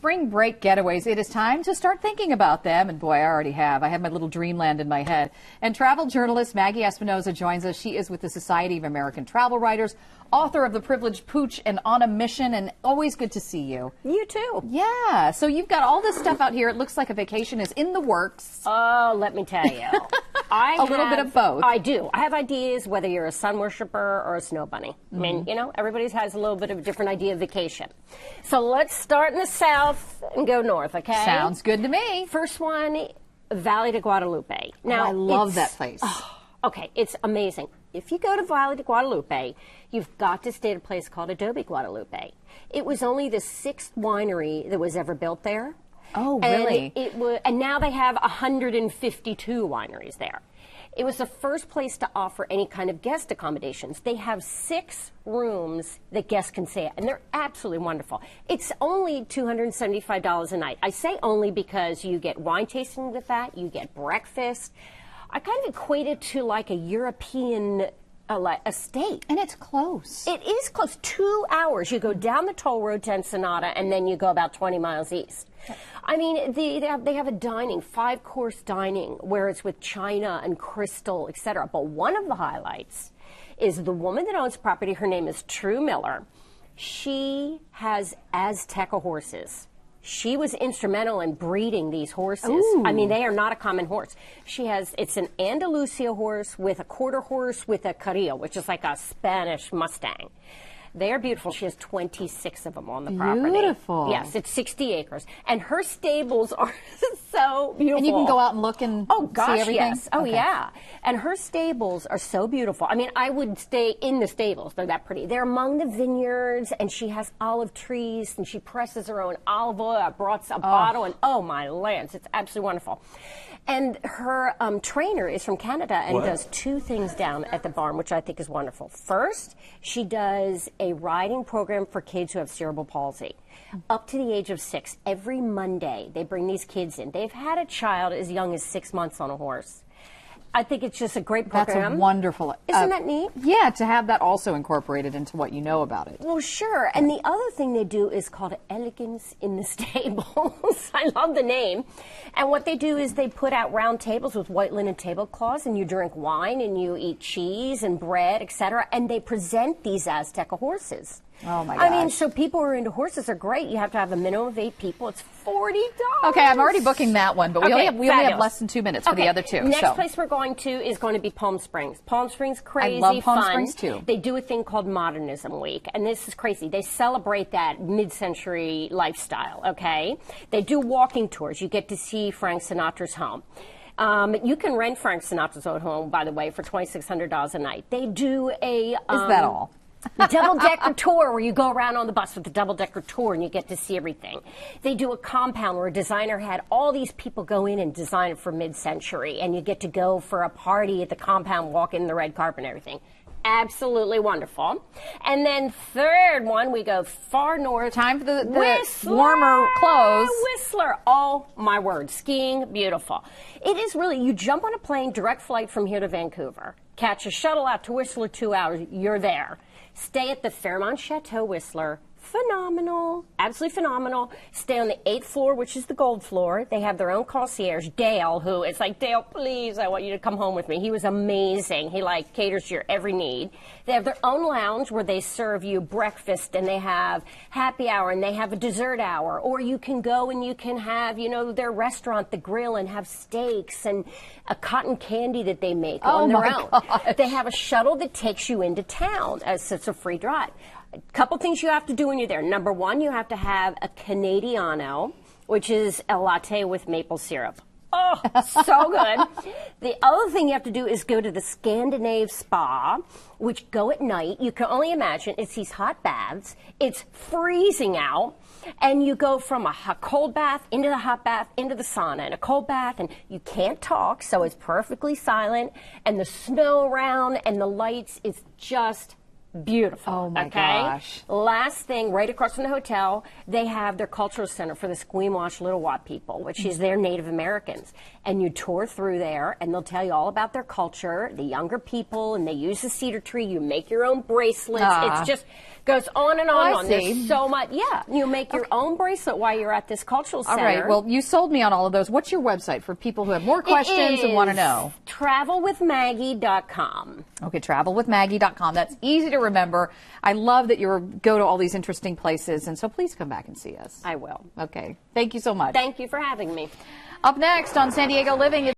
spring break getaways, it is time to start thinking about them. And boy, I already have. I have my little dreamland in my head. And travel journalist Maggie Espinoza joins us. She is with the Society of American Travel Writers, author of The Privileged Pooch and On a Mission, and always good to see you. You too. Yeah, so you've got all this stuff out here. It looks like a vacation is in the works. Oh, let me tell you. A little bit of both. I do. I have ideas whether you're a sun worshiper or a snow bunny. I mean, you know, everybody has a little bit of a different idea of vacation. So let's start in the south and go north, okay? Sounds good to me. First one, Valley de Guadalupe. Now, I love that place. Okay, it's amazing. If you go to Valley de Guadalupe, you've got to stay at a place called Adobe Guadalupe. It was only the 6th winery that was ever built there. Oh, really? And now they have 152 wineries there. It was the first place to offer any kind of guest accommodations. They have 6 rooms that guests can stay at, and they're absolutely wonderful. It's only $275 a night. I say only because you get wine tasting with that, you get breakfast. I kind of equate it to like a European estate. And it's close. It is close. 2 hours. You go down the toll road to Ensenada, and then you go about 20 miles east. I mean, they have a dining, 5-course dining, where it's with china and crystal, etc. But one of the highlights is the woman that owns the property. Her name is True Miller. She has Azteca horses. She was instrumental in breeding these horses. Ooh. I mean, they are not a common horse. It's an Andalusia horse with a quarter horse with a carrillo, which is like a Spanish Mustang. They are beautiful. She has 26 of them on the property. Beautiful. Yes, it's 60 acres. And her stables are so beautiful. And you can go out and look and see everything? Yes. Oh, yeah. And her stables are so beautiful. I mean, I would stay in the stables. They're that pretty. They're among the vineyards, and she has olive trees, and she presses her own olive oil. I brought a bottle, and oh, my lands. It's absolutely wonderful. And her trainer is from Canada and does 2 things down at the barn, which I think is wonderful. First, she does a riding program for kids who have cerebral palsy. Up to the age of 6, every Monday, they bring these kids in. They've had a child as young as 6 months on a horse. I think it's just a great program. That's a wonderful. Isn't that neat? Yeah, to have that also incorporated into what you know about it. Well, sure. And the other thing they do is called Elegance in the Stables. I love the name. And what they do is they put out round tables with white linen tablecloths, and you drink wine, and you eat cheese and bread, etc. And they present these Azteca horses. Oh, my gosh. I mean, so people who are into horses are great. You have to have a minimum of 8 people. It's $40. Okay, I'm already booking that one, but we only have less than 2 minutes for the other 2. Next place we're going to is going to be Palm Springs. Palm Springs, crazy I love Palm fun. Springs, too. They do a thing called Modernism Week, and this is crazy. They celebrate that mid-century lifestyle, okay? They do walking tours. You get to see Frank Sinatra's home. You can rent Frank Sinatra's old home, by the way, for $2,600 a night. They do a... is that all? The double-decker tour where you go around on the bus with the double-decker tour and you get to see everything. They do a compound where a designer had all these people go in and design it for mid-century, and you get to go for a party at the compound, walk in the red carpet and everything. Absolutely wonderful. And then third one, we go far north. Time for the warmer clothes. Whistler. Oh, my word. Skiing, beautiful. It is really, you jump on a plane, direct flight from here to Vancouver, catch a shuttle out to Whistler, 2 hours, you're there. Stay at the Fairmont Chateau Whistler. Phenomenal. Absolutely phenomenal. Stay on the 8th floor, which is the gold floor. They have their own concierge, Dale, who it's like, Dale, please, I want you to come home with me. He was amazing. He caters to your every need. They have their own lounge where they serve you breakfast, and they have happy hour, and they have a dessert hour. Or you can go and you can have, you know, their restaurant, the grill, and have steaks and a cotton candy that they make on their own. Gosh. They have a shuttle that takes you into town as it's a free drive. A couple things you have to do when you're there. Number one, you have to have a Canadiano, which is a latte with maple syrup. Oh, so good. The other thing you have to do is go to the Scandinave Spa, which go at night. You can only imagine it's these hot baths. It's freezing out. And you go from a cold bath into the hot bath, into the sauna, and a cold bath, and you can't talk, so it's perfectly silent. And the snow around and the lights is just Beautiful. Oh my okay? gosh. Last thing, right across from the hotel, they have their cultural center for the Squamish Little people, which is their Native Americans. And you tour through there, and they'll tell you all about their culture, the younger people, and they use the cedar tree. You make your own bracelets. It's just goes on and on and on. There's so much. Yeah, you make your own bracelet while you're at this cultural center. All right. Well, you sold me on all of those. What's your website for people who have more questions and want to know? Travelwithmaggie.com. Okay, travelwithmaggie.com. That's easy to remember. I love that you go to all these interesting places, and so please come back and see us. I will. Okay. Thank you so much. Thank you for having me. Up next on San Diego Living.